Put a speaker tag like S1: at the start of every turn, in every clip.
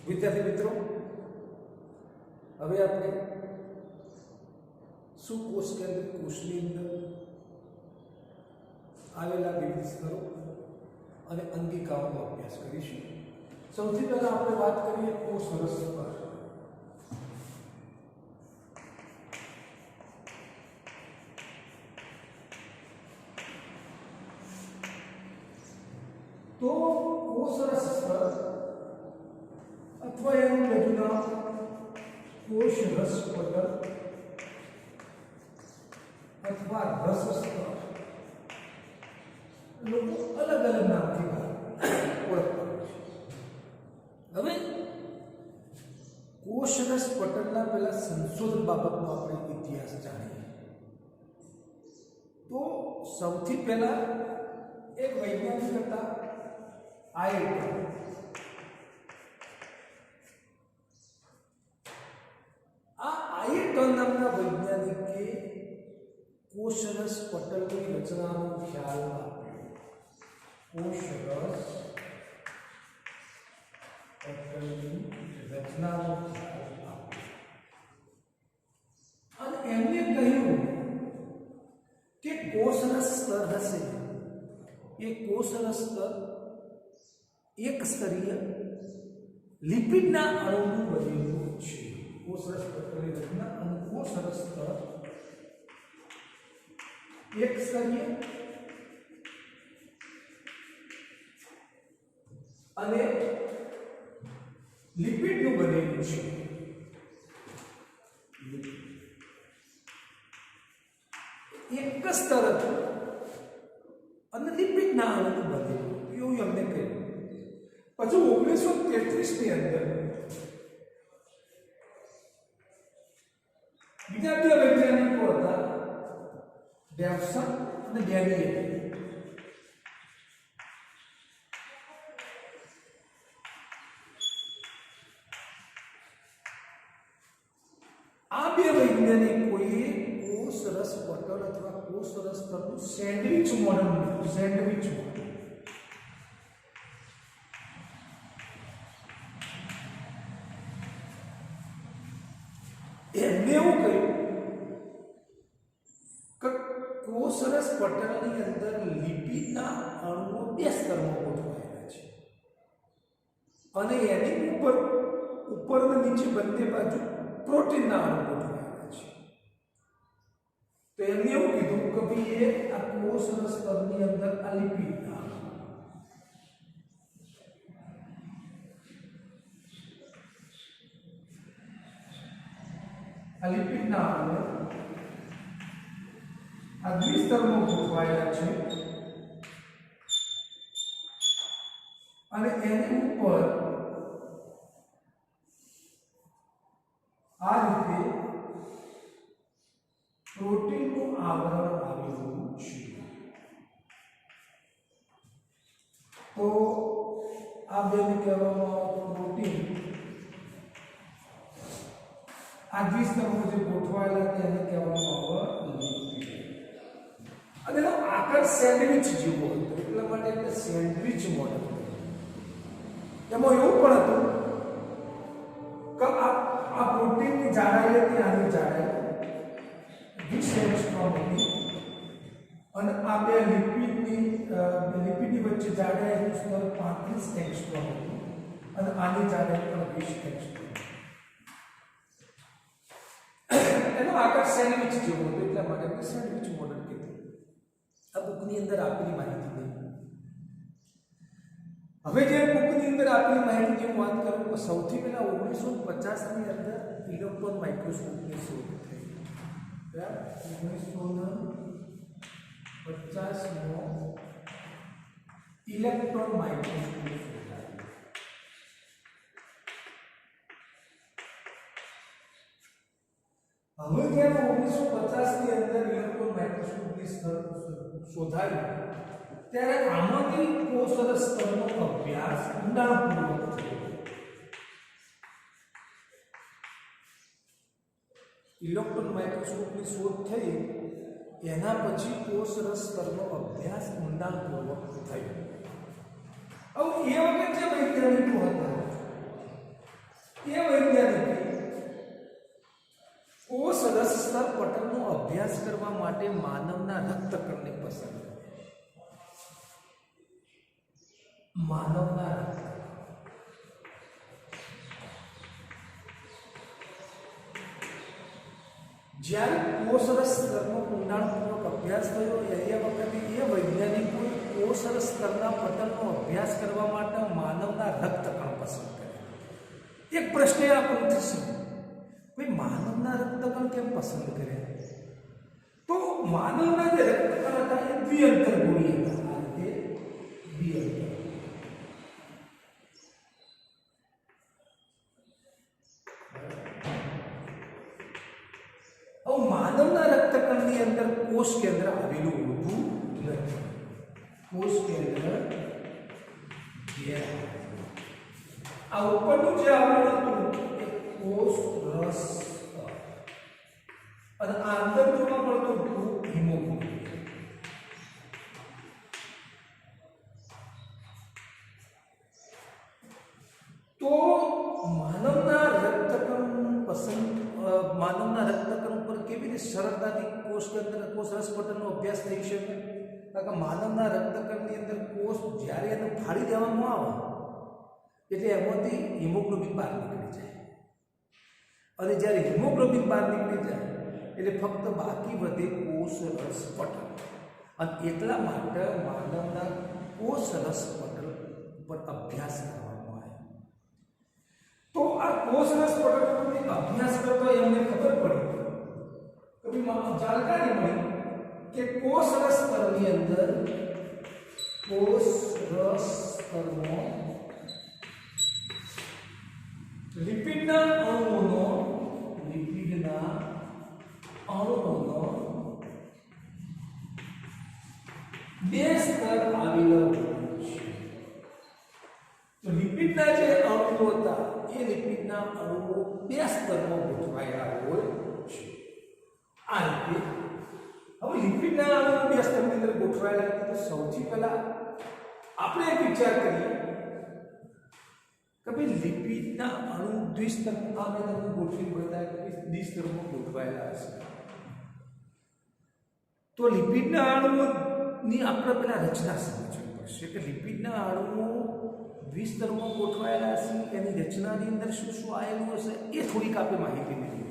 S1: વિદ્યાર્થી મિત્રો, હવે આપણે સુકોષ કેન્દ્રિત કોષની અંદર આવેલા વિવિધ સ્તરો અને અંગિકાઓનો અભ્યાસ કરીશું. સૌથી પહેલા આપણે વાત કરીએ કોષ રસ પર. તો કોષ રસ પર અથવા એનું બીજું નામ કોષ રસ પટલ અથવા રસ સ્તર લોકો અલગ અલગ નામથી ઓળખતા હોય છે. હવે કોષ રસ પટલના પહેલા સંશોધન બાબતનો આપણે ઇતિહાસ જાણીએ તો સૌથી પહેલા એક વૈજ્ઞાનિક હતા આયર્ટન. આ આયર્ટન નામના વૈજ્ઞાનિકે કોષ રસ પટલની રચનાનો ખ્યાલ આપ્યો. કોષ રસ પટલની રચનાનો ખ્યાલ આપ્યો અને એમને કહ્યું કે કોષ રસ સ્તર હશે એ કોષ રસ સ્તર એક સ્તરીય લિપિડના અણુનું બનેલું છે. કોષ રસ પટલની રચના અને કોષ રસ સ્તર એક સ્તરીય અને લિપિડનું બનેલું છે. એક સ્તર હતું અને લિપિડના અણુનું બનેલું એવું અમને કહ્યું. પછી 1933 ની અંદર બીજા બે વૈજ્ઞાનિકો હતા ડેવસન અને ડેનિયલ. આ બે વૈજ્ઞાનિકોએ કોષ રસ પટલ અથવા કોષ રસ સ્તરનું સેન્ડવિચ મોડેલ મૂક્યું. સેન્ડવિચ મોડેલ એમને એવું કહ્યું કે કોષ રસ પટલની અંદર લિપિડના અણુઓ બે સ્તરમાં ગોઠવાયેલા છે અને એની ઉપર અને નીચે બંને બાજુ પ્રોટીનના અણુ ગોઠવાયેલા છે. તો એમને એવું કીધું કે ભાઈ એ આ કોષ રસ સ્તરની અંદર આ લિપિડના આ લિપિડના અણુ આ દ્વિસ્તરમાં ગોઠવાયેલા છે અને એની ઉપર આ રીતે પ્રોટીનનું આવરણ આવેલું છે. તો આ બેને કહેવામાં આવે પ્રોટીન. આ દ્વિસ્તરમાં જે ગોઠવાયેલા તેને કહેવામાં આવે લિપિડ. અને એનો આકાર સેન્ડવિચ જેવો હતો એટલા માટે એને સેન્ડવિચ મોડેલ. એમાં એવું પણ હતું કે આ પ્રોટીનની જાડાઈ હતી આની જાડાઈ 20 એંગસ્ટ્રોમ હતી અને આ બે લિપિડની વચ્ચે જાડાઈનું સ્તર 35 એંગસ્ટ્રોમ હતું અને આની જાડાઈ પણ 20 એંગસ્ટ્રોમ. એનો આકાર સેન્ડવિચ જેવો હતો એટલા માટે આપણે સેન્ડવિચ મોડેલ કીધું. આ બુકની અંદર આપેલી માહિતી નહીં. હવે જે બુકની અંદર આપેલી માહિતી હું વાત કરું તો સૌથી પહેલા 1950 ની અંદર ઇલેક્ટ્રોન માઇક્રોસ્કોપની શોધ થઈ. 1950 માં ઇલેક્ટ્રોન માઇક્રોસ્કોપ શોધાયું. હવે જ્યારે 1950 ની અંદર ઇલેક્ટ્રોન માઇક્રોસ્કોપની શોધાયું ત્યારે આમાંથી કોષ રસ સ્તરનો અભ્યાસ ઊંડાણપૂર્વક થયો. ઇલેક્ટ્રોન માઇક્રોસ્કોપની શોધ થઈ એના પછી કોષ રસ સ્તરનો અભ્યાસ ઊંડાણપૂર્વક થયો. હવે એ વખત જે વૈજ્ઞાનિકો હતા એ વૈજ્ઞાનિકે કોષ રસ સ્તર પટલનો અભ્યાસ કરવા માટે માનવના રક્તકણને પસંદ કર્યા. માનવના રક્તકણ જ્યારે કોષરસ સ્તરનો ઊંડાણપૂર્વક અભ્યાસ થયો એ વખતે એ વૈજ્ઞાનિકોએ કોષરસ સ્તરના પટલનો અભ્યાસ કરવા માટે માનવના રક્તકણ પસંદ કર્યા. એક પ્રશ્ન આપણને થશે, ભાઈ માનવના રક્તકણ કેમ પસંદ કર્યા? તો માનવના જે રક્તકણ હતા એ દ્વિઅંતરગોળી હતા. આ રીતે દ્વિઅંતર. માનવના રક્તકણની અંદર કોષ કેન્દ્ર આવેલું હોતું નથી. કોષ કેન્દ્ર આ ઉપરનું જે આવેલું હતું એ કોષ રસ અને આ અંદર જોવા મળતું હતું હિમોગ્લોબિન. તો માનવના રક્તકણ ઉપર કેવી રીતે સરળતાથી કોષ કેન્દ્ર કોષ રસ પટલનો અભ્યાસ થઈ શકે? કારણ કે માનવના રક્તકણની અંદર કોષ જ્યારે એને ફાડી દેવામાં આવે એટલે એમાંથી હિમોગ્લોબિન બહાર નીકળી જાય, અને જ્યારે હિમોગ્લોબિન બહાર નીકળી જાય એટલે ફક્ત બાકી વધે કોષ રસ પટલ. અને એટલા માટે માનવના કોષ રસ પટલ ઉપર અભ્યાસ કરવામાં આવ્યો. તો આ કોષ રસ પટલ પર અભ્યાસ કરતો એમને ખબર પડી, જાણકારી મળી કે કોષ રસ સ્તરની અંદર કોષ રસ સ્તરમાં લિપિડના અણુઓનો બે સ્તર આવેલા છે. તો લિપિડના જે અણુઓ હતા એ લિપિડના અણુઓ બે સ્તરમાં ગોઠવાયેલા હોય છે. આ રીતે હવે લિપિડના અણુઓ બે સ્તરની અંદર ગોઠવાયેલા હતા. તો સૌથી પહેલા આપણે એક વિચાર કરીએ કે ભાઈ લિપિડના અણુ દ્વિસ્તરમાં આ મેં તમને ગોઠવી બતાવ્યા કે દ્વિસ્તરમાં ગોઠવાયેલા હશે. તો લિપિડના અણુઓની આપણે પહેલા રચના સમજવી પડશે કે લિપિડના અણુઓ દ્વિસ્તરમાં ગોઠવાયેલા હશે, એની રચનાની અંદર શું શું આવેલું હશે એ થોડીક આપણે માહિતી મેળવી.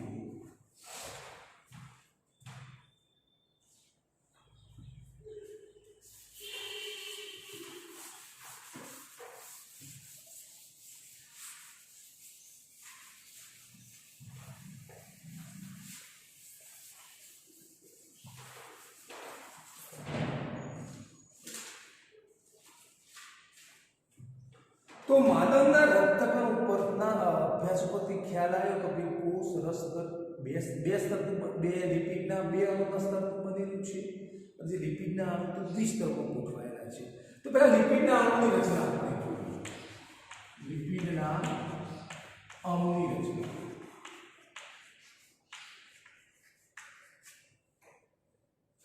S1: તો માનવના રક્તકણ ઉપરના અભ્યાસ ઉપરથી ખ્યાલ આવ્યો કે ભાઈ કોષ રસ બે સ્તર બે લિપિડના બે અણુના સ્તર બનેલું છે, પછી લિપિડના અણુ તો દ્વિસ્તરમાં ગોઠવાયેલા છે. તો પહેલા લિપિડના અણુની રચના આપણે જોઈએ. લિપિડના અણુની રચના.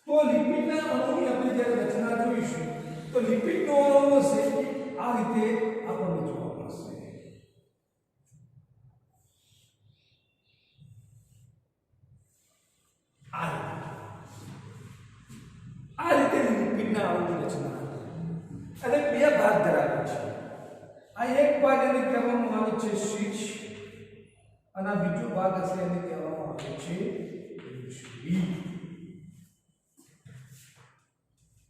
S1: તો લિપિડના અણુની આપણે જ્યારે રચના જોઈશું તો લિપિડનો અણુ છે આ રીતે આપણને જોવા મળશે. આ રીતે લિપિડના અણુની રચના અને બે ભાગ ધરાવે છે. આ એક ભાગ એને કહેવામાં આવે છે શીર્ષ અને આ બીજો ભાગ હશે એને કહેવામાં આવે છે ઋષિ.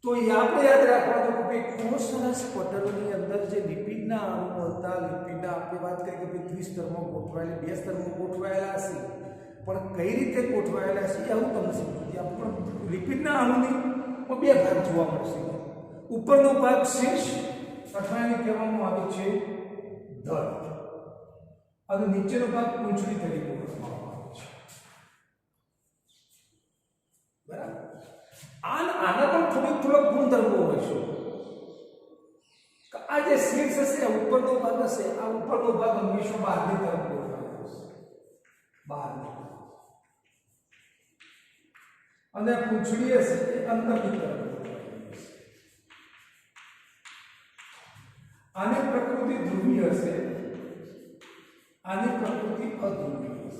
S1: તો આપણે યાદ રાખવાનું કે કોષ રસ પટલની અંદર જે લિપિડના અણુઓ હતા, લિપિડના આપણે વાત કરીએ કે ભાઈ દ્વિસ્તરમાં ગોઠવાયેલા બે સ્તરમાં ગોઠવાયેલા હશે, પણ કઈ રીતે ગોઠવાયેલા છે આવું તમને સમજવું. પણ લિપિડના અણુની બે ભાગ જોવા મળશે. ઉપરનો ભાગ શીર્ષ અથવા એને કહેવામાં આવે છે ધડ, અને નીચેનો ભાગ પૂંછડી તરીકે ઓળખવામાં આવે છે. બરાબર. આના પણ થોડો ગુણધર્મો હોય છે. આ જે શીર્ષ હશે ઉપરનો ભાગ હશે, આ ઉપરનો ભાગ હંમેશા બહારની તરફ ગોઠવાયેલો હશે, બહારની. અને પૂંછડી હશે એ અંદરની તરફ ગોઠવાયેલી હશે. આની પ્રકૃતિ ધ્રુવી હશે આની પ્રકૃતિ અધ્રુવીય છે.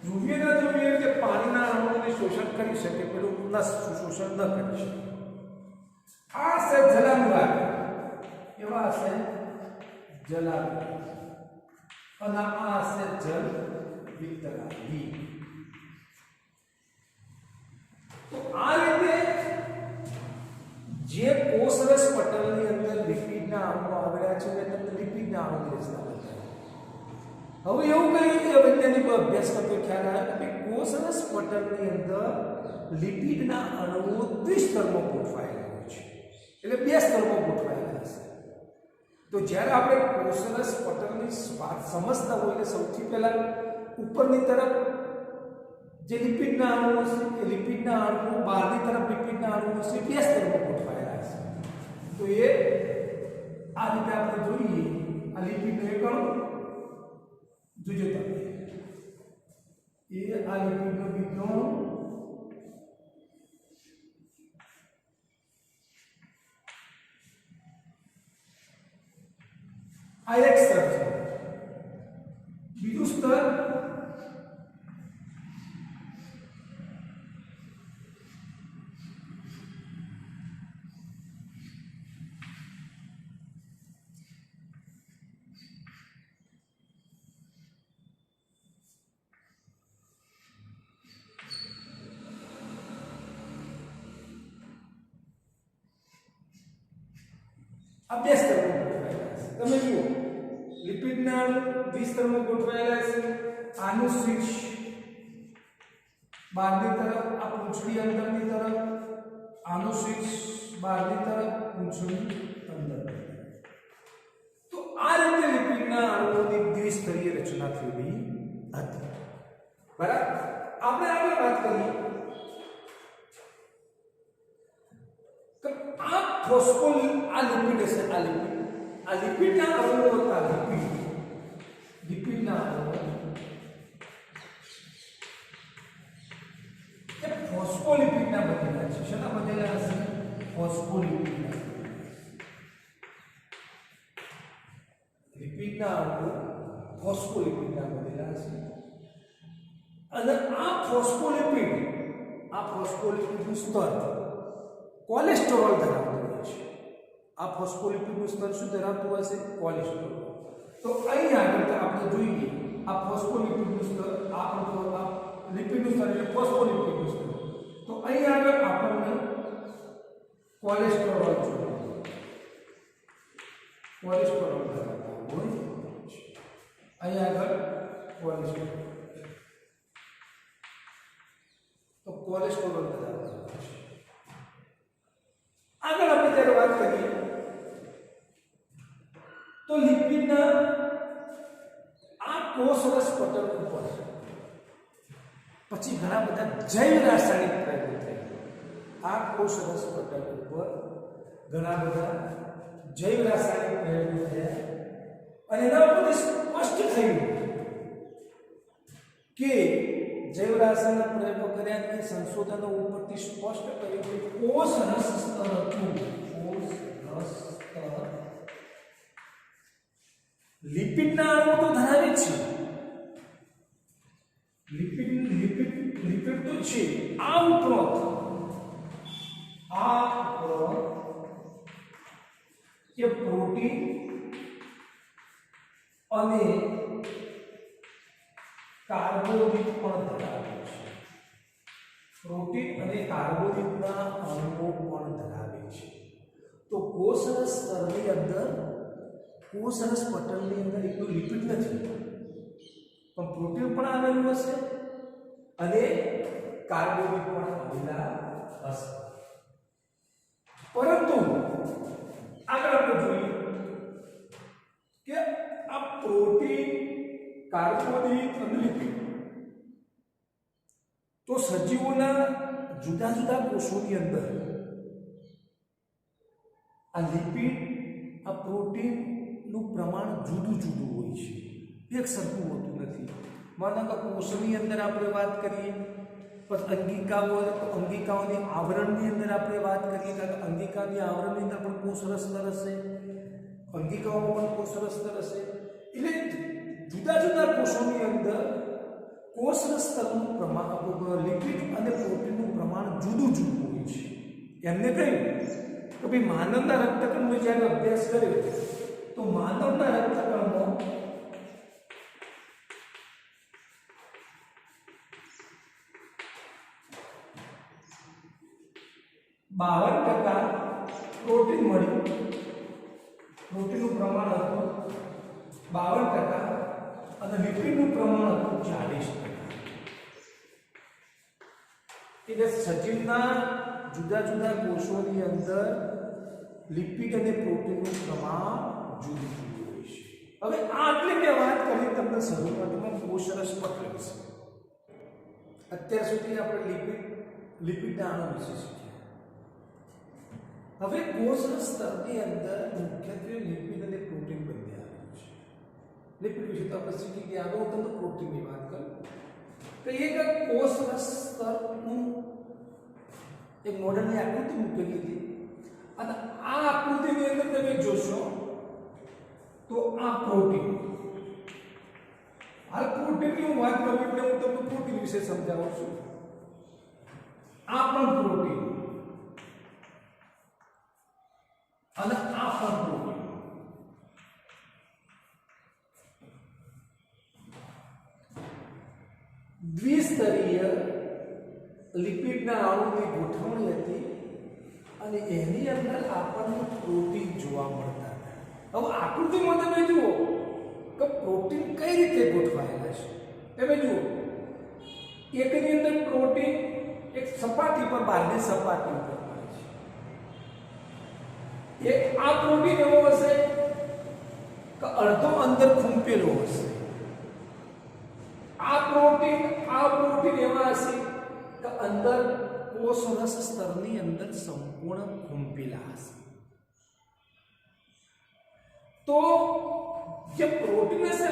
S1: ધ્રુવીય ના ધ્રુવીય એટલે પાણીના અણુઓને શોષણ કરી શકે, પેલું શોષણ ન કરી શકે. આ છે જલાનુવાદ, એવા છે જલાનુવાદ, અને આ છે જલ વિતરાગી. તો આ રીતે જે કોષરસ પટલની અંદર લિપિડના અણુઓ આવેલા છે, મેં તમને લિપિડના અણુની રચના બતાવી. હવે એવું કઈ વૈજ્ઞાનિકો અભ્યાસ કરતો ખ્યાલ આવ્યો કે કોષરસ પટલની અંદર લિપિડના અણુઓ દ્વિસ્તરમાં ગોઠવાયેલા હોય છે, એટલે બે સ્તરમાં ગોઠવાયેલા છે. તો જ્યારે આપણે કોષરસ પટલની વાત સમજતા હોય એટલે સૌથી પહેલા ઉપરની તરફ જે લિપિડના અણુઓ છે એ લિપિડના અણુઓ, બહારની તરફ લિપિડના અણુઓ છે બે સ્તરમાં ગોઠવાયેલા છે. તો એ આ રીતે આપણે જોઈએ. આ લિપિડનો એક અણુ જોજો તમે, એ આ લિપિડનો બીજો અણુ, આ એક સ્તર છે. બીજું સ્તર આ બે સ્તરમાં ગોઠવાયેલા છે. તમે જુઓ લિપિડના દ્વિસ્તરમાં ગોઠવાયેલા છે. આનું સ્વિચ બહારની તરફ, આ પૂંછડી અંદરની તરફ, આનું સ્વિચ બહારની તરફ, પૂંછડી અંદર. તો આ રીતે લિપિડના અણુઓની દ્વિસ્તરીય રચના થયેલી હતી. બરાબર. આપણે આગળ વાત કરીએ તો આ ફોસ્ફોલ, આ લિપિડ છે, આ લિપિડના અણુઓ હતા. લિપિડના અણુઓ એ ફોસ્ફોલિપિડના બનેલા છે. શેના બનેલા હશે? ફોસ્ફોલિપિડના. લિપિડના અણુઓ ફોસ્ફોલિપિડના બનેલા છે. અને આ ફોસ્ફોલિપિડનું સ્તર કોલેસ્ટેરોલ ધરાવતું હોય છે. આ ફોસ્ફોલિપિડનું સ્તર શું ધરાવતું હોય છે? કોલેસ્ટેરોલ. તો અહીં આગળ આપણે જોઈએ આ ફોસ્ફોલિપિડનું સ્તર, આ લિપિડનું સ્તર એટલે ફોસ્ફોલિપિડનું સ્તર. તો અહીં આગળ આપણને કોલેસ્ટેરોલ જોઈએ. કોલેસ્ટેરોલ ધરાવતું હોય છે. અહીં આગળ કોલેસ્ટેરોલ, તો કોલેસ્ટેરોલ ધરાવતું હોય છે. આગળ આપણે જ્યારે વાત કરીએ તો લિપિડના આ કોષરસ પટલ ઉપર પછી ઘણા બધા જૈવ રાસાયણિક પ્રયોગો થયા. આ કોષરસ પટલ ઉપર ઘણા બધા જૈવ રાસાયણિક પ્રયોગો થયા અને એના ઉપર સ્પષ્ટ થયું કે જૈવ રાસાયણિક પ્રયોગો કર્યા કે સંશોધનો ઉપરથી સ્પષ્ટ કર્યું કે કોષરસ સ્તર હતું. કોષરસ સ્તર લિપિડના અણુ તો ધરાવે છે, લિપિડ તો છે. આ ઉપરોક્ત કે પ્રોટીન અને કાર્બોદિત પણ ધરાવે છે. પ્રોટીન અને કાર્બોદિતના અણુઓ પણ ધરાવે છે. તો કોષરસ સ્તરની અંદર, કોષરસ પટલની અંદર એકલું લિપિડ નથી, પણ પ્રોટીન પણ આવેલું હશે અને કાર્બોદિત પણ આવેલા હશે. પરંતુ આગળ આપણે જોઈએ કે આ પ્રોટીન, કાર્બોદિત અને લિપિડ તો સજીવોના જુદા જુદા કોષોની અંદર આ લિપિડ, આ પ્રોટીનનું પ્રમાણ જુદું જુદું હોય છે, એક સરખું હોતું નથી. માનો કે કોષની અંદર આપણે વાત કરીએ, પછી અંગિકાઓ હોય તો અંગિકાઓની આવરણની અંદર આપણે વાત કરીએ, કારણ કે અંગિકાની આવરણની અંદર પણ કોષરસ સ્તર હશે. અંગિકાઓમાં પણ કોષરસ સ્તર હશે. એટલે જુદા જુદા કોષોની અંદર કોષરસ સ્તરનું પ્રમાણ લિપિડ અને પ્રોટીનનું પ્રમાણ જુદું જુદું હોય છે. એમને કહ્યું કે ભાઈ માનવના રક્તકણનો જ્યારે અભ્યાસ કર્યો તો માનવના રક્તકણમાં 52% પ્રોટીન મળ્યું. પ્રોટીનનું પ્રમાણ હતું 52% અને લિપિડનું પ્રમાણ હતું 40%. એટલે સજીવના જુદા જુદા કોષોની અંદર લિપિડ અને પ્રોટીનનું પ્રમાણ જુદું જુદું હોય છે. હવે આટલી મેં વાત કરી તમને શરૂઆતમાં કોષરસ પટલ વિશે. અત્યાર સુધી આપણે લિપિડના અણુ વિશે શીખ્યા. હવે કોષરસ સ્તરની અંદર મુખ્યત્વે લિપિડ અને પ્રોટીન બંને આવેલું છે. લિપિડ વિશે તો આપણે શીખી ગયા. હવે હું તમને પ્રોટીનની વાત કરું તો એક કોષરસ સ્તરનું એક મોડલની આકૃતિ મૂકેલી હતી અને આ આકૃતિની અંદર તમે જોશો તો આ પ્રોટીન. હાલ પ્રોટીનની હું વાત કરું એટલે હું તમને પ્રોટીન વિશે સમજાવું છું. આ પણ પ્રોટીન અને આ પણ પ્રોટીન. દ્વિસ્તરીય લિપિડના અણુની ગોઠવણી હતી અને એની અંદર આપણને પ્રોટીન જોવા મળતા હતા. હવે આકૃતિમાં તમે જુઓ કે પ્રોટીન કઈ રીતે ગોઠવાયેલા છે. તમે જુઓ એકની અંદર પ્રોટીન એક સપાટી પર બહારની સપાટી ઉપર મળે છે. એક આ પ્રોટીન એવો હશે કે અડધો અંદર ખૂંપેલો હશે. આ પ્રોટીન એવા હશે કે અંદર કોષરસ સ્તરની અંદર સંપૂર્ણ ખૂંપેલા હશે. તો જે પ્રોટીન હશે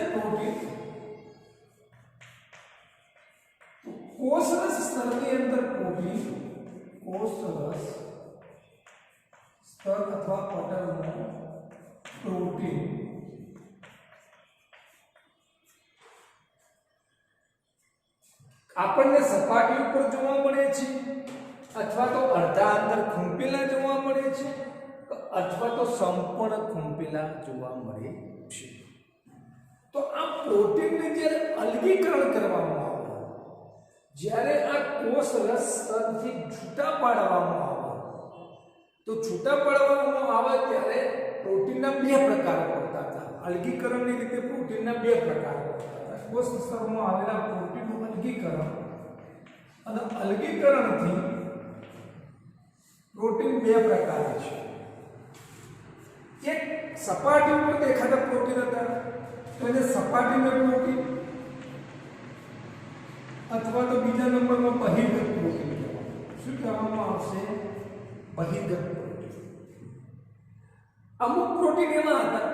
S1: કોષરસ સ્તરની અંદર પ્રોટીન કોષરસ સ્તર અથવા પટલમાં પ્રોટીન આપણને સપાટી ઉપર જોવા મળે છે અથવા તો અડધા અંદર ખૂંપેલા જોવા મળે છે અથવા તો સંપૂર્ણ ખૂંપેલા જોવા મળે છે. તો આ પ્રોટીનને જ્યારે અલગીકરણ કરવામાં આવે, જ્યારે આ કોષરસ સ્તરથી છૂટા પાડવામાં આવે તો છૂટા પાડવામાં આવે ત્યારે પ્રોટીનના બે પ્રકાર પડતા હતા. અલગીકરણની રીતે પ્રોટીનના બે પ્રકાર પડતા હતા. કોષ સ્તરમાં આવેલા પ્રોટીનનું અલગીકરણ અને અલગીકરણથી પ્રોટીન બે પ્રકાર છે. એક સપાટી ઉપર દેખાતા પ્રોટીન હતા તો એને સપાટીનું પ્રોટીન અથવા તો બીજા નંબરમાં બહિર્ગત પ્રોટીન કહેવાય. શું કહેવામાં આવશે? બહિર્ગત પ્રોટીન. અમુક પ્રોટીન એવા હતા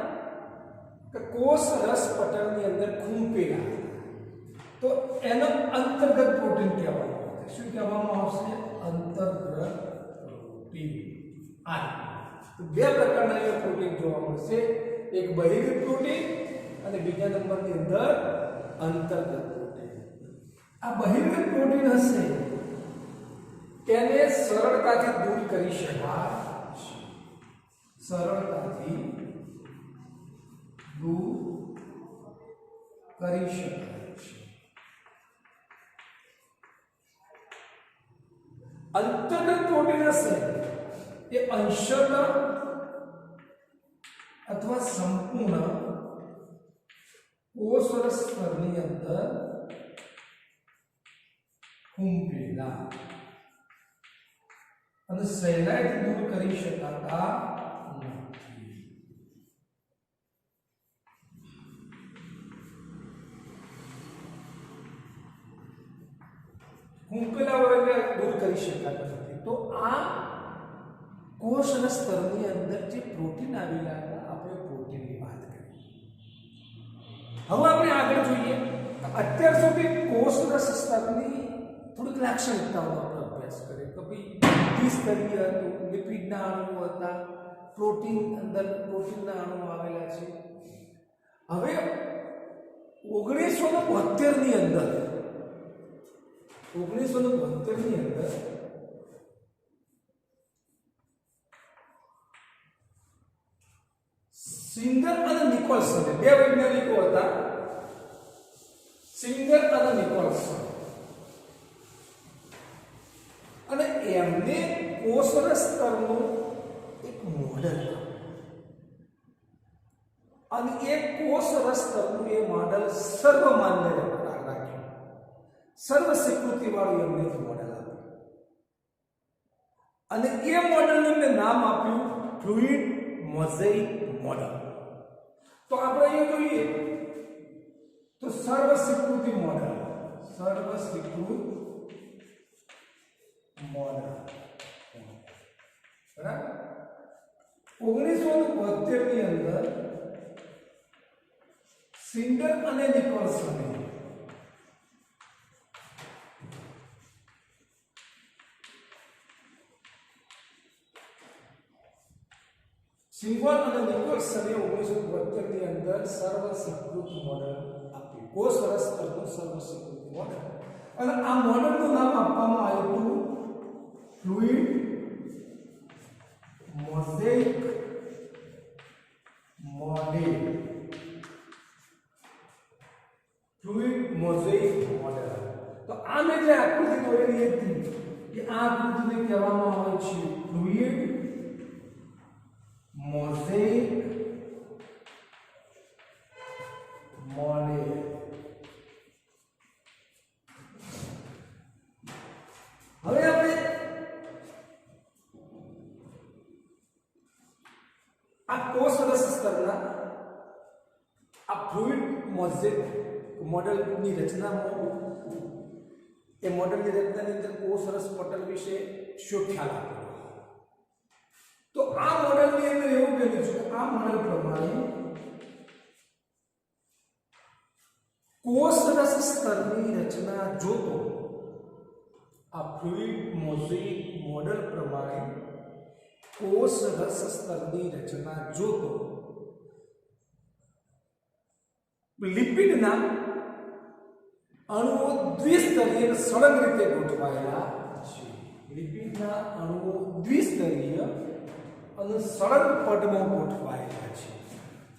S1: કે કોષરસ પટલની અંદર ખૂંપેલા તો એનો અંતર્ગત પ્રોટીન કહેવામાં આવે. શું કહેવામાં આવશે? અંતર્ગત પ્રોટીન. આ બે પ્રકારના પ્રોટીન જોવા મળશે. એક બહિર્ગત પ્રોટીન અને બીજા નંબરની અંદર અંતર્ગત પ્રોટીન. આ બહિર્ગત પ્રોટીન હશે તેને સરળતાથી દૂર કરી શકાય છે. સરળતાથી દૂર કરી શકાય છે. અંતર્ગત પ્રોટીન હશે એ અંશતઃ અથવા સંપૂર્ણ કોષરસ સ્તરની અંદર ખૂંપેલા અને સહેલાઈથી દૂર કરી શકાતા નથી. ખૂંપેલા હોય દૂર કરી શકાતા નથી. તો આ કોષરસ સ્તરની અંદર જે પ્રોટીન આવેલા હતા, આપણે પ્રોટીનની વાત કરી. હવે આપણે આગળ જોઈએ. અત્યાર સુધી કોષરસ સ્તરની થોડીક લાક્ષણિકતાઓનો આપણે અભ્યાસ કર્યો કે ભાઈ દ્વિસ્તરીય હતું, લિપિડના અણુઓ હતા, પ્રોટીન અંદર પ્રોટીનના અણુ આવેલા છે. હવે 1972 ની અંદર 1972 ની અંદર સિંગર અને નિકોલસન બે વૈજ્ઞાનિકો હતા, સિંગર અને નિકોલસન, અને એમને કોષરસ સ્તરનું એક મોડેલ અને એ કોષરસ સ્તરનું એ મોડેલ સર્વમાન્ય રાખ્યું, સર્વ સ્વીકૃતિ વાળું એમને મોડેલ આપ્યું અને એ મોડેલનું એમને નામ આપ્યું ફ્લુઇડ મોઝેઇક મોડેલ. તો આપણે અહીંયા જોઈએ તો સર્વ સ્વીકૃતિ મોડેલ, સર્વ સ્વીકૃત મોડેલ બરાબર. 1972 ની અંદર સિંગર અને નિકોલસને સિંગર અને નિકોલસને 1972 ની અંદર સર્વ સ્વીકૃત મોડેલ આપ્યું, કોષરસ સ્તરનું સર્વ સ્વીકૃત મોડેલ, અને આ મોડેલનું નામ આપવામાં આવ્યું હતું fluid mosaic model. Fluid mosaic model. તો આ મેં જે આકૃતિ દોરેલી હતી એ આ આકૃતિને કહેવામાં આવે છે ફ્લુઇડ મોઝેઇક મોડેલ. હવે આપણે આ કોષરસ સ્તરના આ ફ્લુઇડ મોઝેઇક મોડેલની રચનામાં એ મોડેલની રચનાની અંદર કોષરસ પટલ વિશે શું ખ્યાલ આપ્યો. તો આ મોડેલની અંદર એવું કહેલું છે કે આ મોડેલ પ્રમાણે કોષરસ સ્તરની રચના જોતો આ ફ્લુઇડ મોઝેઇક મોડેલ પ્રમાણે કોષરસ સ્તરની રચના જોતો લિપિડના અણુઓ દ્વિસ્તરીય સળંગ રીતે ગોઠવાયેલા છે. લિપિડના અણુઓ દ્વિસ્તરીય અને સળંગ પદમાં ગોઠવાયેલા છે.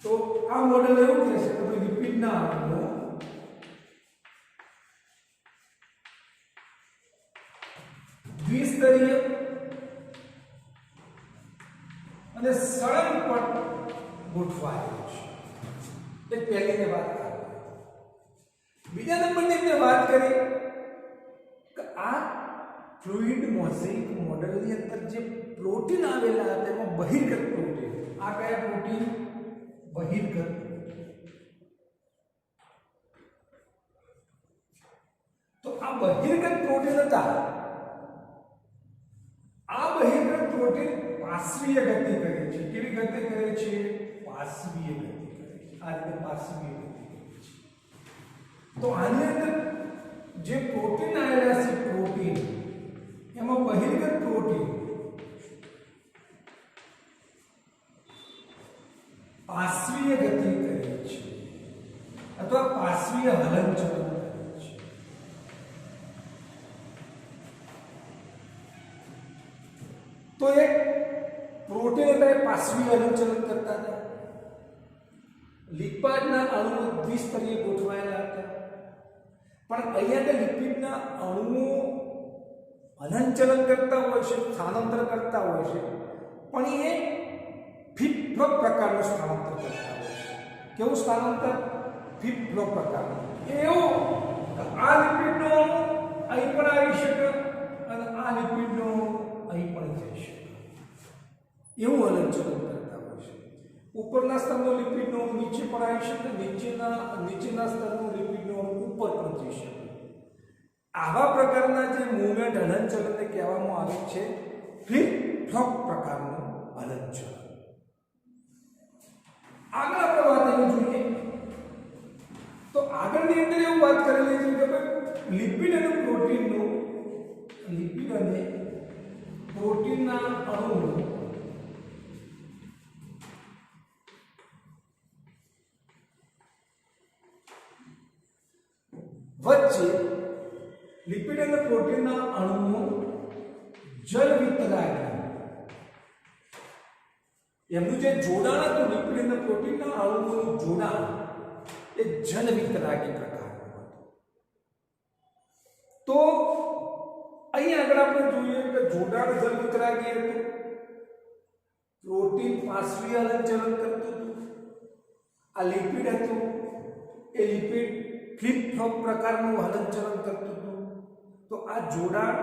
S1: તો આ મોડેલ એવું કહે છે કે લિપિડના અણુઓ દ્વિસ્તરીય અને સળંગ પદ ગોઠવાયેલું છે. એ પહેલીની વાત કરી. બીજા નંબરની આપણે વાત કરી કે આ ફ્લુઇડ મોઝેઇક મોડેલની અંદર જે પ્રોટીન આવેલા હતા એમાં બહિર્ગત પ્રોટીન, આ કયા પ્રોટીન? બહિર્ગત. તો આ બહિર્ગત પ્રોટીન હતા, આ બહિર્ગત પ્રોટીન પાર્શ્વીય ગતિ કરે છે. કેવી ગતિ કરે છે? પાર્શ્વીય ગતિ કરે છે. આ રીતે પાર્શ્વીય ગતિ કરે છે. તો આની અંદર જે પ્રોટીન આવેલા છે, પ્રોટીન એમાં બહિર્ગત પ્રોટીન પાર્શ્વીય ગતિ કરે છે અથવા પાર્શ્વીય હલનચલન કરે છે. તો એક પ્રોટીન એટલે પાર્શ્વીય હલનચલન કરતા હતા. લિપિડના અણુઓ દ્વિસ્તરીય ગોઠવાયેલા હતા, પણ અહીંયા તે લિપિડના અણુઓ હલનચલન કરતા હોય છે, સ્થાનાંતર કરતા હોય છે, પણ એ ફ્લિપ ફ્લોપ પ્રકારનું સ્થાનાંતર કરતા હોય છે. કેવું સ્થાનાંતર? ફ્લિપ ફ્લોપ પ્રકારનું. એવું આ લિપિડનો અણુ અહીં પણ આવી શકે અને આ લિપિડનો અણુ અહીં પણ જઈ શકે, એવું હલનચલન કરતા હોય છે. ઉપરના સ્તરનો લિપિડનો અણુ નીચે પણ આવી શકે, નીચેના સ્તરનો લિપિડનો અણુ ઉપર પણ જઈ શકે. આવા પ્રકારના જે મૂવમેન્ટ હલનચલનને કહેવામાં આવે છે ફ્લિપ ફ્લોપ પ્રકારનું હલનચલન. આગળ આપણે વાત અહીં જોઈએ તો આગળની અંદર એવું વાત કરેલી છે કે લિપિડ અને પ્રોટીનના અણુનું પ્રોટીનના અણુઓ જલ વિતરાગી, એમનું જે જોડાણ હતું લિપિડ અને પ્રોટીનના અણુઓનું જોડાણ એ જલ વિતરાગી પ્રકારનું હતું. તો અહીં આગળ આપણે જોઈએ કે જોડાણ જલ વિતરાગી હતું, પ્રોટીન પાર્શ્વીય હલનચલન કરતું હતું, આ લિપિડ હતું એ લિપિડ ફ્લિપ ફ્લોપ પ્રકારનું હલનચલન કરતું હતું. તો આ જોડાણ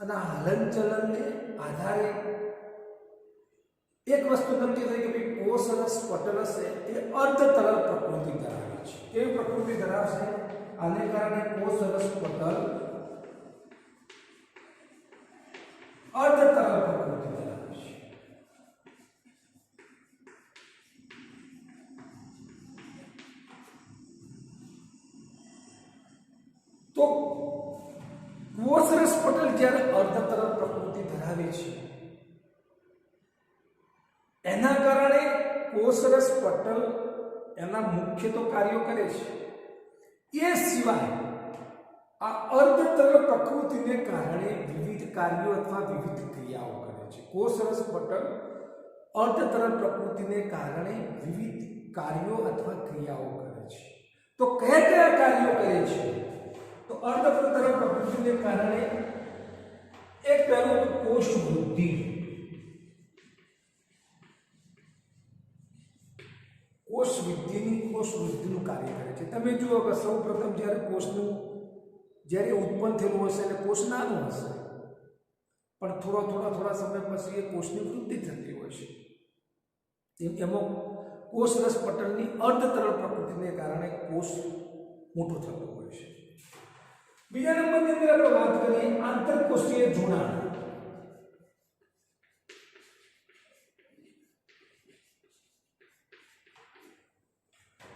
S1: અને આ હલનચલનને આધારે એક વસ્તુ નક્કી થઈ કે ભાઈ કોષ અને પટલ હશે એ અર્ધ તરલ પ્રકૃતિ ધરાવે છે. કેવી પ્રકૃતિ ધરાવશે? આને કારણે કોષ અને પટલ અર્ધ તરલ પ્રકૃતિ ધરાવે છે. તો કોષ રસ પટલ જ્યારે અર્ધ તરલ પ્રકૃતિ ધરાવે છે એના કારણે કોષરસ પટલ એના મુખ્ય તો કાર્યો કરે છે, એ સિવાય આ અર્ધ તરલ પ્રકૃતિને કારણે વિવિધ કાર્યો અથવા વિવિધ ક્રિયાઓ કરે છે. કોષરસ પટલ અર્ધ તરલ પ્રકૃતિને કારણે વિવિધ કાર્યો અથવા ક્રિયાઓ કરે છે. તો કયા કયા કાર્યો કરે છે? તો અર્ધ તરલ પ્રકૃતિને કારણે એક પહેલું કોષ વૃદ્ધિ, કોષ વૃદ્ધિનું કાર્ય કરે છે. તમે જુઓ કે સૌ પ્રથમ જ્યારે કોષનું જ્યારે ઉત્પન્ન થયેલું હશે એટલે કોષ નાનું હશે, પણ થોડા સમય પછી એ કોષની વૃદ્ધિ થતી હોય છે. એમાં કોષરસ પટલની અર્ધ તરલ પ્રકૃતિને કારણે કોષ મોટો થતો હોય છે. બીજા નંબરની અંદર આપણે વાત કરીએ આંતરકોષીય જોડાણ.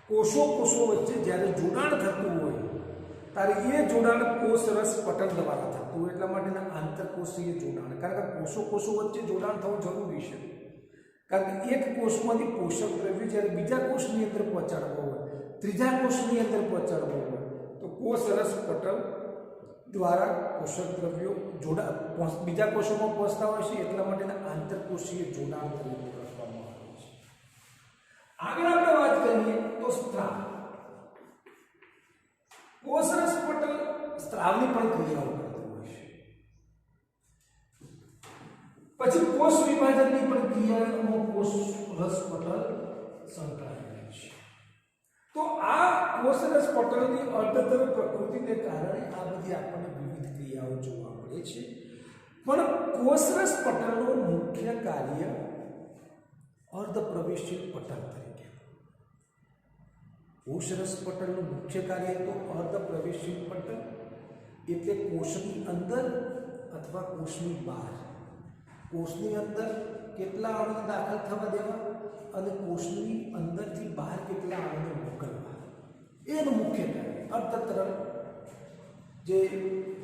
S1: કોષો વચ્ચે જ્યારે જોડાણ થતું હોય ત્યારે એ જોડાણ કોષરસ પટલ દ્વારા થતું હોય, એટલા માટેના આંતરકોષીય જોડાણ. કારણ કે કોષો વચ્ચે જોડાણ થવું જરૂરી છે, કારણ કે એક કોષમાંથી પોષક દ્રવ્ય જ્યારે બીજા કોષની અંદર પહોંચાડવો હોય, ત્રીજા કોષની અંદર પહોંચાડવો હોય તો કોષરસ પટલ દ્વારા પોષક દ્રવ્યો બીજા કોષોમાં પહોંચતા હોય છે, એટલા માટેના આંતરકોષીય જોડાણ તરીકે ઓળખવામાં આવે છે. આગળ આપણે વાત કરીએ તો સ્ત્રાવ. કોષરસ પટલ સ્ત્રાવની પણ ક્રિયાઓ કરતું હોય છે. પછી કોષ વિભાજનની પણ ક્રિયાઓમાં કોષરસ પટલ સંકળાયેલું છે. તો આ કોષરસ પટલની અર્ધતર પ્રકૃતિને કારણે આ બધી આપણને વિવિધ ક્રિયાઓ જોવા મળે છે. પણ કોષરસ પટલનું મુખ્ય કાર્ય અર્ધ પ્રવેશી પટલ તરીકે. કોષરસ પટલનું મુખ્ય કાર્ય તો અર્ધ પ્રવેશી પટલ એટલે કોષની અંદર અથવા કોષની બહાર. કોષની અંદર કેટલા અણુ દાખલ થવા દેવા અને કોષની અંદરથી બહાર કેટલા અણુને મોકલવા, એનું મુખ્ય કાર્ય અર્ધતરલ જે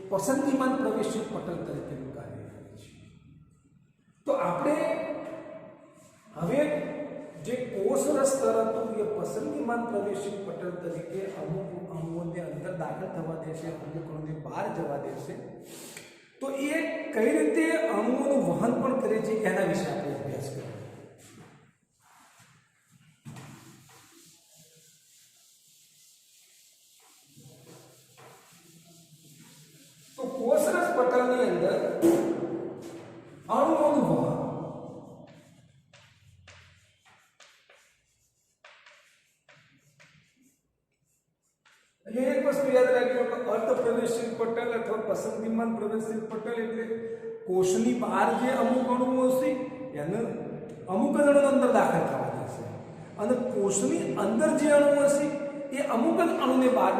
S1: પસંદગીમાન પ્રવેશી પટલ તરીકેનું કાર્ય કરે છે. તો આપણે હવે જે કોષરસ સ્તર હતું એ પસંદગીમાન પ્રવેશી પટલ તરીકે અમુક અણુઓને અંદર દાખલ થવા દેશે, અમુક અણુને બહાર જવા દેશે. તો એ કઈ રીતે અણુઓનું વહન પણ કરે છે એના વિશે આપણે અભ્યાસ કરીએ. તો કોષરસ પટલની અંદર અણુઓનું વહન એક વસ્તુ યાદ રાખજો કે અર્ધ પ્રવેશી પટલ અથવા પસંદગીમાન પ્રવેશી પટલ એટલે કોષની બહાર જે અમુક અણુઓ હશે એને અમુક જ અણુ અંદર દાખલ થવા દેશે, અને કોષની અંદર જે અણુ હશે એ અમુક જ અણુને બહાર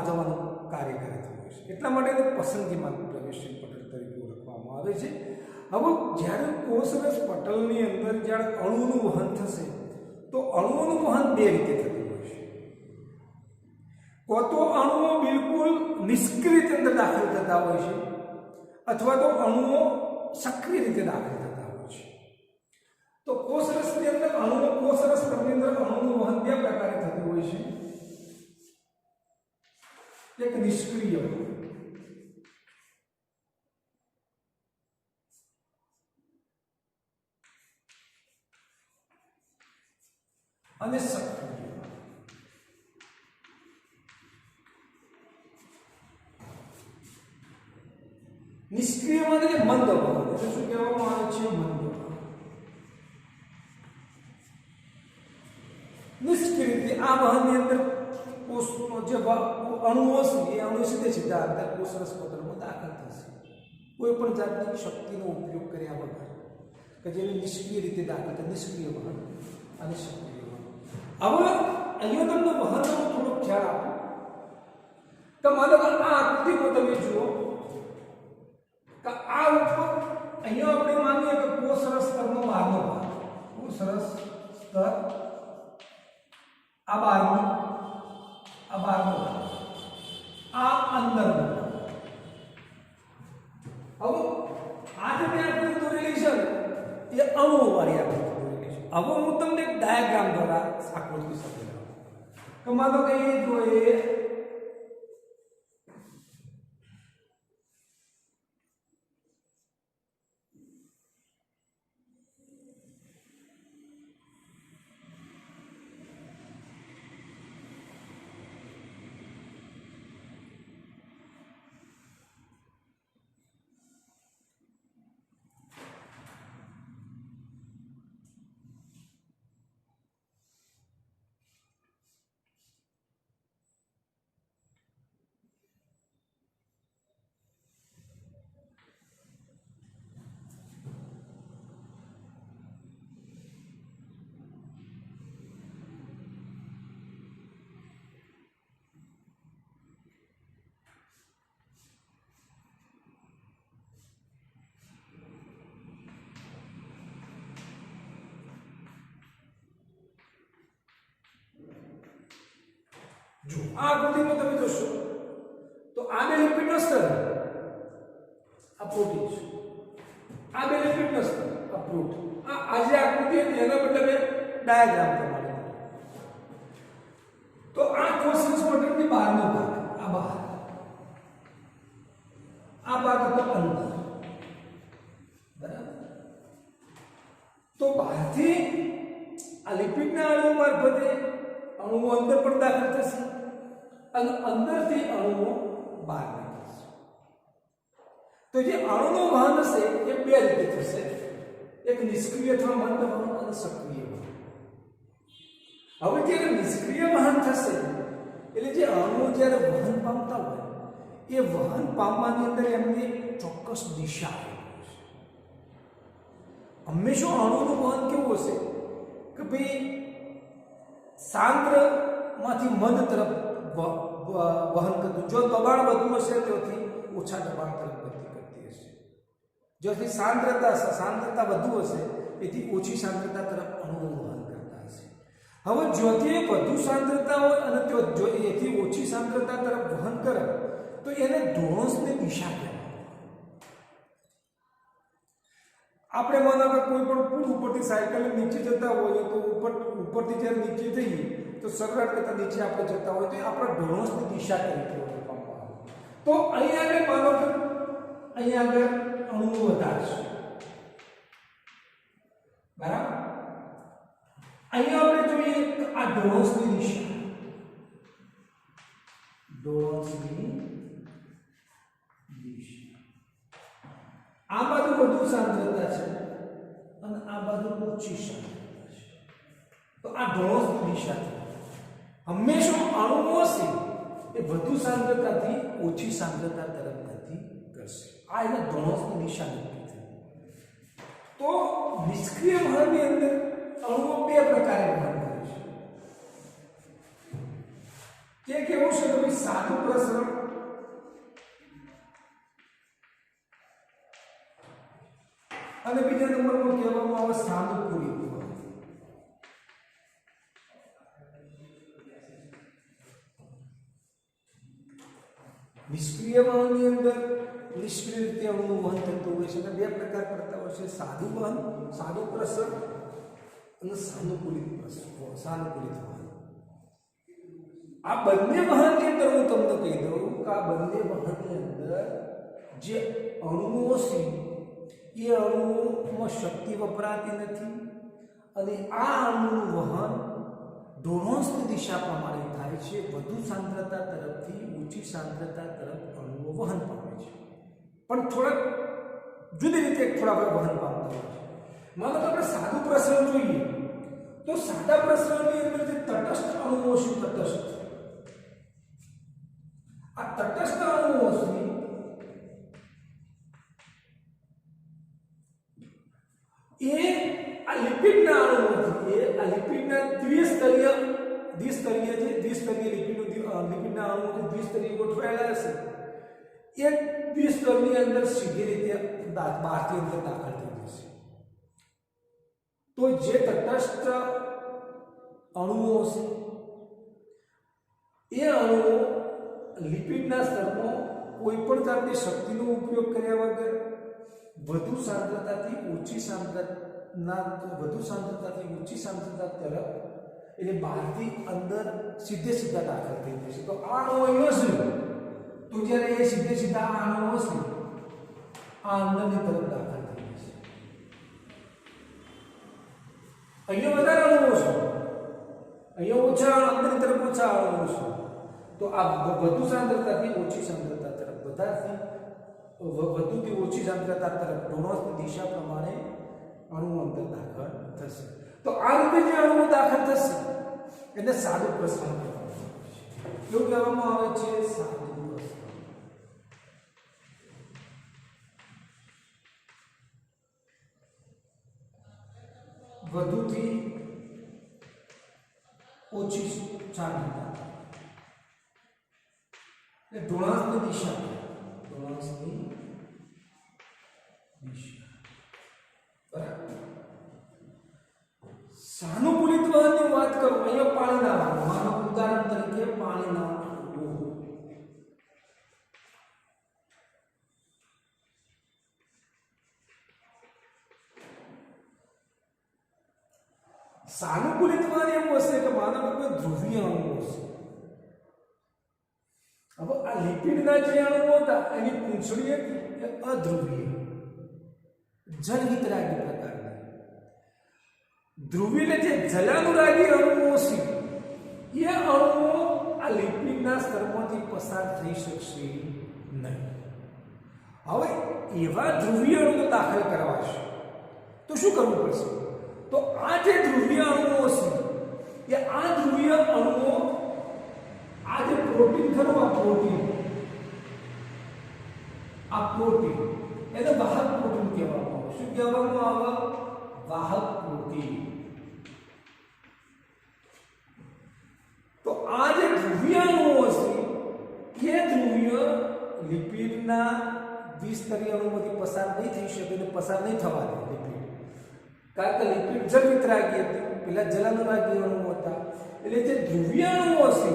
S1: જવાનું કાર્ય કરે છે. એટલા માટે એને પસંદગીમાન પ્રવેશી પટલ તરીકે ઓળખવામાં આવે છે. હવે જ્યારે કોષરસ પટલની અંદર જ્યારે અણુનું વહન થશે તો અણુઓનું વહન બે રીતે થતું હોય છે. તો અણુઓ બિલકુલ નિષ્ક્રિય રીતે અંદર દાખલ થતા હોય છે, અથવા તો અણુઓ સક્રિય રીતે દાખલ થતા હોય છે. તો કોષરસની અંદર કોષરસ પટલની અંદર અણુનું વહન બે પ્રકારે થતું હોય છે. એક નિષ્ક્રિય અને સક્રિય. નિષ્ક્રિય એટલે મંદ વહન. એટલે શું કહેવામાં આવે છે? મંદ વહન. નિષ્ક્રિય આ વહનની અંદર કોષનો જે અણુઓ છે એ અણુ સીધા અંદર કોષરસ પટલમાં દાખલ થશે. કોઈ પણ જાતની શક્તિનો ઉપયોગ કર્યા વગર, કે જેને નિષ્ક્રિય રીતે દાખલ કરે. નિષ્ક્રિય વહન અને સક્રિય વહન. હવે અહીંયા તમને વહનનો થોડો ખ્યાલ આપો. તો માનો કે આ આકૃતિમાં તમે જુઓ કે આ ઉપર અહીંયા આપણે માનીએ કે કોષરસ સ્તરનો બહારનો ભાગ, કોષરસ સ્તર આ બહારનો ભાગ, આ અંદરનો ભાગ. હવે આ જે મેં આકૃતિ દોરેલી છે એ અણુઓવાળી આકૃતિ દોરેલી છે. હવે હું તમને એક ડાયાગ્રામ દ્વારા આકૃતિ સમજાવું. તો માનો કે એ જોઈએ જો આ આકૃતિમાં તમે જોશો તો આ બે લિપિડનો સ્તર, આ પ્રોટીન છે. આ બે લિપિડનો સ્તર, આ પ્રોટીન. આ જે આકૃતિ હતી એના મતલબ ડાયાગ્રામ પ્રમાણે. તો આ કોષરસ પટલની બહારનો ભાગ, આ બહાર, આ ભાગ હતો અંદર. બરાબર. તો બહારથી આ લિપિડના અણુ મારફતે અણુઓ અંદર પણ દાખલ થશે અને અંદરથી અણુઓ બહાર નીકળશે. તો જે અણુનું વહન હશે એ બે રીતે થશે, એક નિષ્ક્રિય અથવા મંદ વહન અને સક્રિય વહન. હવે જ્યારે નિષ્ક્રિય વહન થશે એટલે જે અણુઓ જ્યારે વહન પામતા હોય એ વહન પામવાની અંદર એમની ચોક્કસ દિશા હોય છે. હંમેશા અણુનું વહન કેવું હશે કે ભાઈ સાંદ્રમાંથી મંદ તરફ વહન કરતું. જો દબાણ વધુ હશે તેથી ઓછા દબાણ તરફ ગતિ કરતી હશે. જોથી સાંદ્રતા વધુ હશે તેથી ઓછી સાંદ્રતા તરફ અણુઓ વહન કરતા હશે. હવે જોથી વધુ સાંદ્રતા હોય અને જો એથી ઓછી સાંદ્રતા તરફ વહન કરે તો એને ધોળસની દિશા કહેવાય. આપણે માનો કે કોઈ પણ પુલ ઉપરથી સાયકલ નીચે જતા હોઈએ તો ઉપરથી જ્યારે નીચે જઈએ તો સરળ કરતા નીચે આપણે જતા હોય તો આપણા ઢોળસની દિશા તરીકે ઓળખવામાં આવે. તો અહીંયા આગળ માનો કે અહીંયા આગળ અણુઓ વધારે છે. બરાબર. અહીંયા આપણે જોઈએ આ ઢોળસની દિશા, ઢોળસની દિશા. આ બાજુ વધુ સાંદ્રતા છે અને આ બાજુ ઓછી સાંદ્રતા છે. તો આ ઢોળસની દિશા છે. હંમેશા અણુઓ છે એ વધુ સાંદ્રતાથી ઓછી સાંદ્રતા તરફ ગતિ કરશે. આ એને ઢોળસની દિશા નક્કી થઈ. તો નિષ્ક્રિય વહનની અંદર અણુઓ બે પ્રકારે વહન કરે છે. કે કેવું છે કે સાદું પ્રસરણ અને બીજા નંબરમાં કહેવામાં આવે સાનુકૂલિત વહન. નિષ્ક્રિય વહનની અંદર નિષ્ક્રિય રીતે અણુનું વહન થતું હોય છે અને બે પ્રકાર પડતા હોય છે, સાદું વહન, સાદું પ્રસરણ અને સાનુકૂલિત વહન. આ બંને વહનની અંદર હું તમને કહી દઉં કે આ બંને વહનની અંદર જે અણુઓ છે એ અણુઓમાં શક્તિ વપરાતી નથી અને આ અણુનું વહન ડોનોસની દિશા પ્રમાણે થાય છે, વધુ સાંદ્રતા તરફથી ઓછી સાંદ્રતા તરફ અણુઓ વહન પામે છે, પણ થોડાક જુદી રીતે થોડા વહન પામતા હોય છે. માનો કે આપણે સાદું પ્રસરણ જોઈએ તો સાદા પ્રસરણની અંદર જે તટસ્થ અણુઓ છે, આ તટસ્થ અણુઓ છે એ આ લિપિડના અણુઓથી આ લિપિડના દ્વિસ્તરીય લિપિડના અણુઓ દ્વિસ્તરીય ગોઠવાયેલા હશે, એ દ્વિસ્તરની અંદર સીધી રીતે બહારથી અંદર દાખલ થઈ જશે. તો જે તટસ્થ અણુઓ છે એ અણુઓ લિપિડના સ્તરમાં કોઈ પણ જાતની શક્તિનો ઉપયોગ કર્યા વગર વધુ સાંદ્રતાથી ઓછી સાંદ્રતા તરફ એટલે બહારથી અંદર સીધા દાખલ થઈ જશે. તો આ અણુ અહીંયા હશે તો જ્યારે એ સીધા આ અણુ હશે આ અંદરની તરફ દાખલ થઈ જશે. અહીંયા વધારે અણુઓ છે, અહીંયા ઓછા અંદરની તરફ ઓછા અણુઓ છે. તો આ વધુ સાંદ્રતાથી ઓછી સાંદ્રતા તરફ વધુથી ઓછી સાંદ્રતા તરફ ડોનોસની દિશા પ્રમાણે અણુઓ અંદર દાખલ થશે. તો આ રીતે જે અણુઓ દાખલ થશે એને સાદું પ્રસરણ કહેવામાં આવે છે. એવું કહેવામાં આવે છે સાદું પ્રસરણ. વધુથી ઓછી સાંદ્રતા ડોનોસની દિશા બરાબર. સાનુકૂલિત વહનની વાત કરું, અહીંયા પાણીના વાહનો, માનો ઉદાહરણ તરીકે પાણીના વાહનો. સાનુકૂલિત વહન એવું હશે કે માનો કે કોઈ ધ્રુવીય અણુ હશે. હવે આ લિપિડના જે અણુઓ હતા એની પૂંછડી હતી એ અધ્રુવીય જલવિતરાગી પ્રકારની. ધ્રુવીય જે જલાનુરાગી અણુઓ છે એ અણુઓ આ લિપિડના સ્તરમાંથી પસાર થઈ શકશે નહીં. હવે એવા ધ્રુવીય અણુઓ દાખલ કરવા છે તો શું કરવું પડશે? તો આ જે ધ્રુવીય અણુઓ છે એ આ ધ્રુવીય અણુઓ આ જે પ્રોટીન ખરું આ પ્રોટીન એને વાહક પ્રોટીન કહેવામાં આવે. શું કહેવામાં આવે? વાહક પ્રોટીન. તો આ જે ધ્રુવીય અણુઓ છે એ ધ્રુવીય લિપિડના દ્વિસ્તરીય અણુઓમાંથી પસાર નહીં થઈ શકે, એટલે પસાર નહીં થવા દે લિપિડ. કારણ કે લિપિડ જલવિતરાગી હતી, પેલા જલાનુરાગી અણુઓ હતા. એટલે જે ધ્રુવીય અણુઓ છે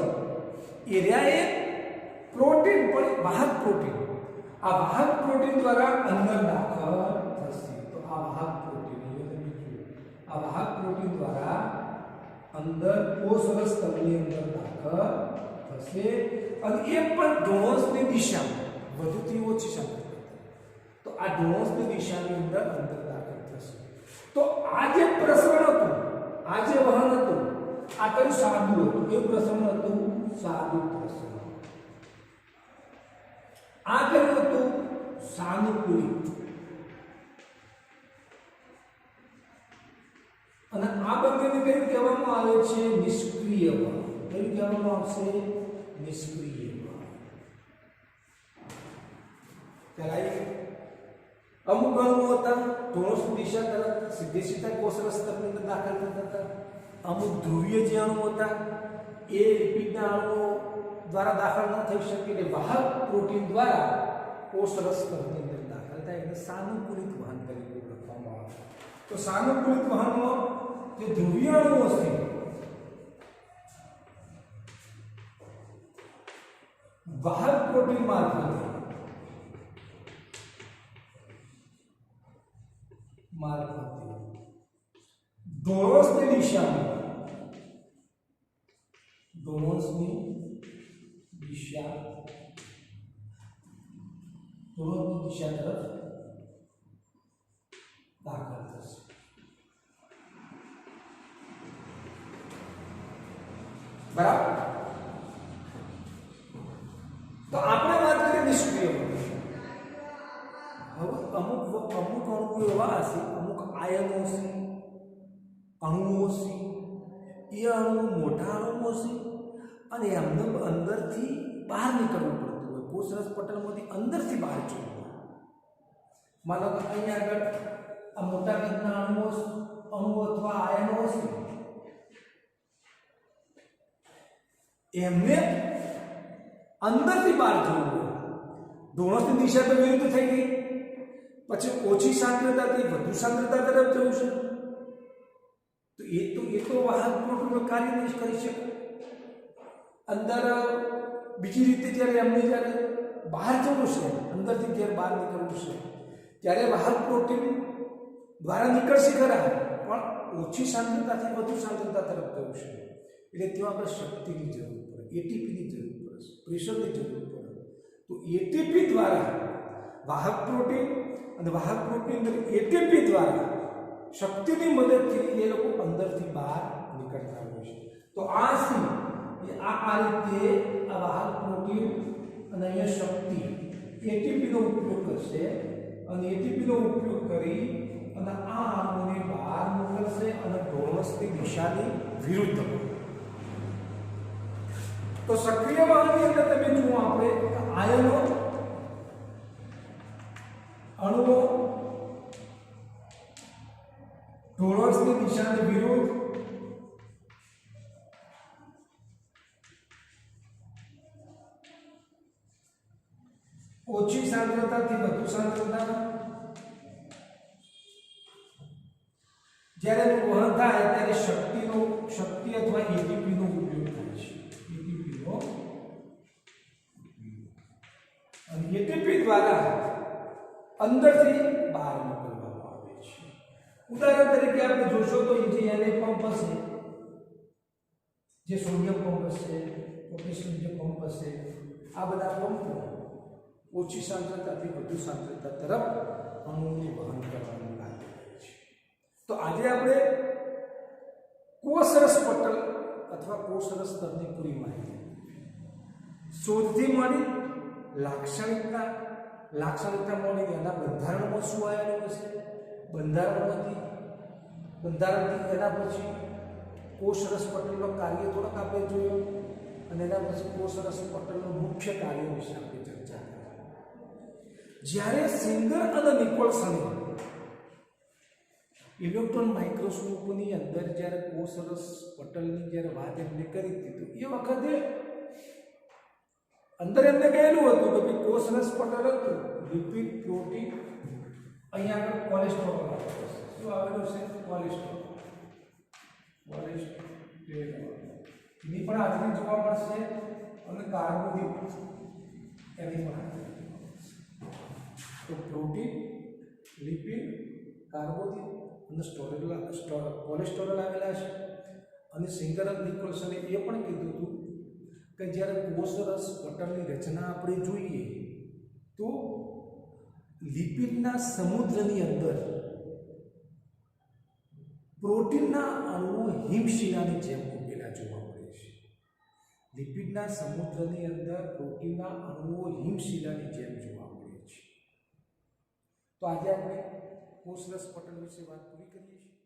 S1: એરિયા એ પ્રોટીન પણ વાહક પ્રોટીન, આ વાહક પ્રોટીન દ્વારા અંદર દાખલ થશે. તો આ વાહક પ્રોટીન દ્વારા અંદર કોષરસ તલની અંદર દાખલ થશે અને એ પણ ડોનોસની દિશામાં વધુથી ઓછી સાંદ્રતા. તો આ ડોનોસની દિશાની અંદર દાખલ થશે. તો આ જે પ્રસરણ હતું, આ જે વહન હતું, આ કયું સાદું હતું? એ પ્રસરણ હતું સાદું પ્રસરણ. આ કયું હતું? સાનુકૂલિત. અને આ બંનેને કયું કહેવામાં આવે છે? નિષ્ક્રિય વહન. કયું કહેવામાં આવશે? નિષ્ક્રિય વહન. પહેલા અમુક અણુઓ હતા ડોનોસની દિશા તરફ સીધા કોષરસ તરફની અંદર દાખલ થતા હતા. અમુક ધ્રુવીય જે અણુઓ હતા એ લિપિડના અણુઓ દ્વારા દાખલ ન થઈ શકે, એટલે વાહક પ્રોટીન દ્વારા કોષરસ તરફની અંદર દાખલ થાય. એટલે સાનુકૂલિત વહન તરીકે ઓળખવામાં આવે. તો સાનુકૂલિત વહનમાં જે ધ્રુવીય અણુઓ છે વાહક પ્રોટીન મારફતે ડોનોસની દિશામાં દિશા તરફ દાખલ થશે. બરાબર. તો આપણે વાત કરીએ નિષ્ક્રિય વલણ. હવે અમુક અણુઓ એવા હશે, અમુક આયનો હશે, અણુઓ હશે, એ અણુ મોટા અણુઓ હશે અને એમને અંદરથી બહાર નીકળવું પડતું હોય. કોષરસ પટલમાંથી અંદરથી બહાર જવું. માનો કે અહીંયા આગળ આ મોટા કદના અણુ અથવા આયનો હશે, એમને અંદરથી બહાર જવું હોય. ધોળસની દિશા તો વિરુદ્ધ થઈ ગઈ, પછી ઓછી સાંદ્રતાથી વધુ સાંદ્રતા તરફ જવું છે. તો એ તો વાહક પ્રોટોનનું કાર્ય નહીં કરી શકે. અંદર બીજી રીતે જ્યારે બહાર જવું છે, અંદરથી જ્યારે બહાર નીકળવું છે, ત્યારે વાહક પ્રોટીન દ્વારા નીકળશે ખરા, પણ ઓછી સાંદ્રતાથી વધુ સાંદ્રતા તરફ જવું છે. એટલે ત્યાં આપણે શક્તિની જરૂર પડે, એટીપીની જરૂર પડે, પ્રેશરની જરૂર પડે. તો એટીપી દ્વારા વાહક પ્રોટીન અને વાહક પ્રોટીન એટીપી દ્વારા શક્તિની મદદથી એ લોકો અંદરથી બહાર નીકળતા હોય છે. તો આ શું, આ રીતે આ વાહક પ્રોટીન અને અહીંયા શક્તિ એટીપીનો ઉપયોગ કરશે અને એટીપીનો ઉપયોગ કરી અને આ અણુને બહાર મોકલશે અને ડોળસની દિશાની વિરુદ્ધ. તો સક્રિય વાહકની અંદર તમે જુઓ આપણે આયનો, અણુઓ ડોળસની દિશાની વિરુદ્ધ ઓછી સાંદ્રતાથી વધુ સાંદ્રતા જ્યારે વહન થાય ત્યારે શક્તિ અથવા એટીપીનો ઉપયોગ થાય છે. એટીપીનો અને એટીપી દ્વારા અંદરથી બહાર મોકલવામાં આવે છે. ઉદાહરણ તરીકે આપણે જોશો તો જે એને પંપ હશે, જે સોડિયમ પંપ હશે, પોટેશિયમ જે પંપ હશે, આ બધા પંપો ઓછી સાંદ્રતાથી વધુ સાંદ્રતા તરફ અણુઓનું વહન કરવાનું કાર્ય કરે છે. તો આજે આપણે કોષરસ પટલ અથવા કોષરસ સ્તરની પૂરી માહિતી શોધથી મળી, લાક્ષણિકતા મળી, એના બંધારણમાં શું આવેલું હશે, બંધારણથી એના પછી કોષરસ પટલનો કાર્ય થોડોક આપણે જોયો અને એના પછી કોષરસ પટલનો મુખ્ય કાર્ય વિશે આપણે ચર્ચા કરી. જ્યારે સિંગર અને નિકોલસને ઇલેક્ટ્રોન માઇક્રોસ્કોપની અંદર જ્યારે કોષરસ પટલની જ્યારે વાત એમને કરી હતી, તો એ વખતે અંદર એમને કહેલું હતું કે ભાઈ કોષરસ પટલ હતું, લિપિડ, પ્રોટીન, અહીંયા આગળ કોલેસ્ટ્રોલ આવેલું છે. શું આવેલું છે? કોલેસ્ટ્રોલ. એની પણ હાજરી જોવા મળશે અને કાર્બોદિત એની પણ હાજરી. તો પ્રોટીન, લિપિડ, કાર્બોદિત અને કોલેસ્ટ્રોલ આવેલા છે. અને સિંગર અને નિકોલસને એ પણ કીધું હતું કે જ્યારે કોષરસ પટલની રચના આપણે જોઈએ તો લિપિડના સમુદ્રની અંદર પ્રોટીનના અણુઓ હિમશિલાની જેમ ઉભેલા જોવા મળે છે. લિપિડના સમુદ્રની અંદર પ્રોટીનના અણુઓ હિમશિલાની જેમ જોવા મળે છે. તો આજે આપણે કોષરસ પટલ વિશે વાત પૂરી કરીએ છીએ.